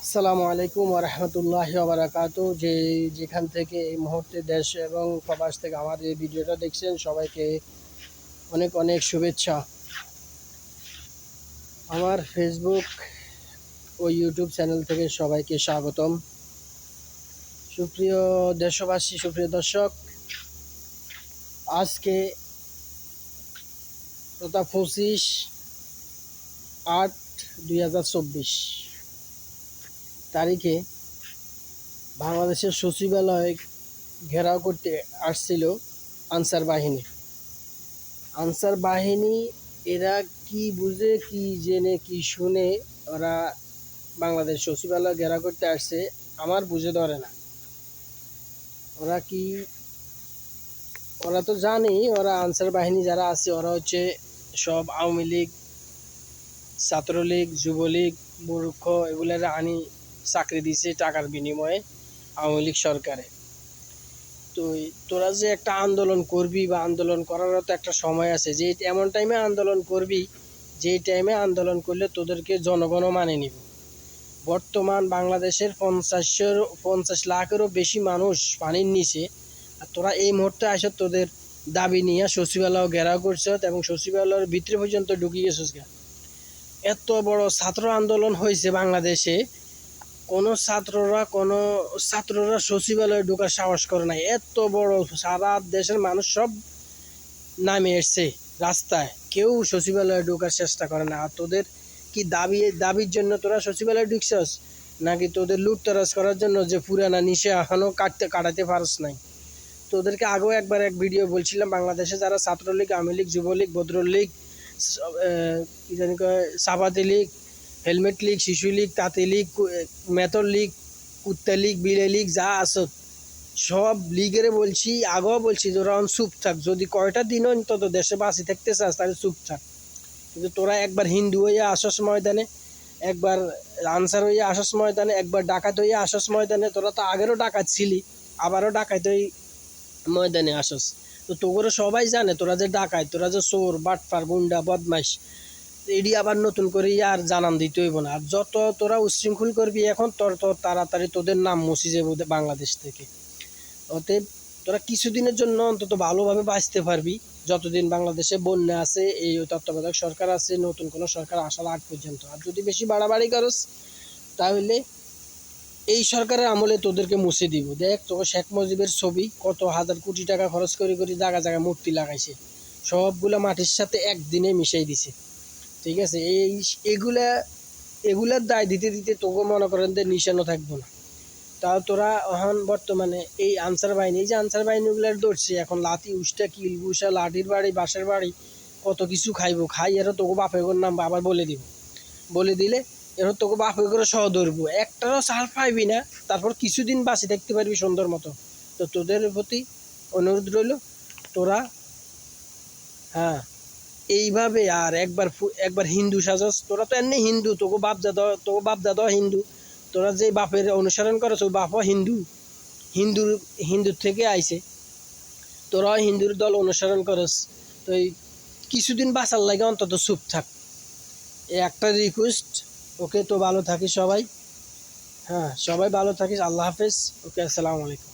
আসসালামু আলাইকুম ওয়া রাহমাতুল্লাহি ওয়া বারাকাতুহু। যেখান থেকে এই মুহূর্তে দেশ এবং প্রবাস থেকে আমার এই ভিডিওটা দেখছেন, সবাইকে অনেক অনেক শুভেচ্ছা। আমার ফেসবুক ও ইউটিউব চ্যানেল থেকে সবাইকে স্বাগতম। সুপ্রিয় দেশবাসী, সুপ্রিয় দর্শক, আজকে তথা 25/8/2024 তারিখে বাংলাদেশের সচিবালয় ঘেরাও করতে আসছিল আনসার বাহিনী। আনসার বাহিনী এরা কি বুঝে, কি জেনে, কি শুনে ওরা বাংলাদেশ সচিবালয় ঘেরাও করতে আসছে আমার বুঝে ধরে না। ওরা তো জানি, ওরা আনসার বাহিনী যারা আছে ওরা হচ্ছে সব আওয়ামী লীগ, ছাত্রলীগ, যুবলীগ, মূর্খ এগুলার আনি চাকরি দিছে টাকার বিনিময়ে আওয়ামী লীগ সরকারে। তো তোরা যে একটা আন্দোলন করবি বা আন্দোলন করারও তো একটা সময় আছে, যে এমন টাইমে আন্দোলন করবি যেই টাইমে আন্দোলন করলে তোদেরকে জনগণও মানে নিব। বর্তমান বাংলাদেশের 50 লাখেরও বেশি মানুষ পানির নিচে, আর তোরা এই মুহূর্তে আসে তোদের দাবি নিয়ে সচিবালয় ঘেরাও করছ এবং সচিবালয়ের ভিতরে পর্যন্ত ঢুকিয়ে গেছিস। এত বড় ছাত্র আন্দোলন হয়েছে বাংলাদেশে, কোনো ছাত্ররা সচিবালয়ে ঢোকার সাহস করে নাই। এত বড় সারা দেশের মানুষ সব নামে এসছে রাস্তায়, কেউ সচিবালয়ে ঢোকার চেষ্টা করে না। আর তোদের কি দাবির জন্য তোরা সচিবালয়ে ঢুকছস, নাকি তোদের লুটতরাজ করার জন্য যে পুরানা নিশে এখনও কাটাতে পারস নাই? তোদেরকে আগেও একবার এক ভিডিও বলছিলাম, বাংলাদেশে যারা ছাত্রলীগ, আওয়ামী লীগ, যুবলীগ, ভদ্রলীগ, কি জানি কয়, সাবাতি লীগ, হেলমেট লীগ, শিশু লীগ, তাঁতি লীগ, মেথর লীগ, কুত্তা লীগ, বিলে লীগ যা আসত সব লীগের বলছি, আগেও বলছি, তোরা চুপ থাক। যদি কয়টা দিন অন্তত দেশে বাঁচি থাকতে চাস তাহলে চুপ থাক। কিন্তু তোরা একবার হিন্দু হইয়া আসস ময়দানে, একবার আনসার হইয়া আসস ময়দানে, একবার ডাকাত হইয়া আসস ময়দানে। তোরা তো আগেরও ডাকাত ছিলি, আবারও ডাকাত হই ময়দানে আসস। তো তোগুলো সবাই জানে তোরা যে ডাকাত, তোরা যে চোর, বাটপার, গুন্ডা, বদমাইশ। এডি আবার নতুন করে আর জানান দিতে হইব না। আর যত তোরা উচ্ছৃঙ্খল করবি এখন, তত তাড়াতাড়ি তোদের নাম মুছে যাবে বাংলাদেশ থেকে। অতএব তোরা কিছুদিনের জন্য অন্তত ভালোভাবে বাঁচতে পারবি, যতদিন বাংলাদেশে বন্যা আছে, এই তত্ত্বাবধায়ক সরকার আছে, নতুন কোনো সরকার আসার আগ পর্যন্ত। আর যদি বেশি বাড়াবাড়ি করস তাহলে এই সরকারের আমলে তোদেরকে মুছে দিব। দেখ, তোকে শেখ মুজিবের ছবি কত হাজার কোটি টাকা খরচ করে জায়গা জায়গায় মূর্তি লাগাইছে, সবগুলা মাটির সাথে একদিনে মিশাই দিছে। ঠিক আছে, এগুলার দায় দিতে দিতে তোকে মনে করেন যে নিশানো থাকবো না। তাও তোরা এখন বর্তমানে এই আনসার বাহিনীগুলার ধরছে এখন লাঠি, উষ্টা, কিল, গুসা, লাঠির বাড়ি, বাঁশের বাড়ি, কত কিছু খাই এরা তোকে বাপে করে নাম আবার বলে দিলে এরা তোকে বাপে করে সহ ধরবো, একটারও সার পাইবি না। তারপর কিছুদিন বাঁচি দেখতে পারবি সুন্দর মতো। তো তোদের প্রতি অনুরোধ রইল, তোরা হ্যাঁ এইভাবে আর একবার হিন্দু সাজস। তোরা তো এমনি হিন্দু, তোকে বাপ দাদা হিন্দু। তোরা যে বাপের অনুসরণ করছ ওই বাপও হিন্দুর থেকে আইছে, তোরাও হিন্দুর দল অনুসরণ করস। তো এই কিছুদিন বাঁচার লাগে অন্তত চুপ থাক, এই একটা রিকোয়েস্ট। ওকে, তো ভালো থাকিস সবাই। হ্যাঁ, সবাই ভালো থাকিস। আল্লাহ হাফেজ। ওকে, আসসালামু আলাইকুম।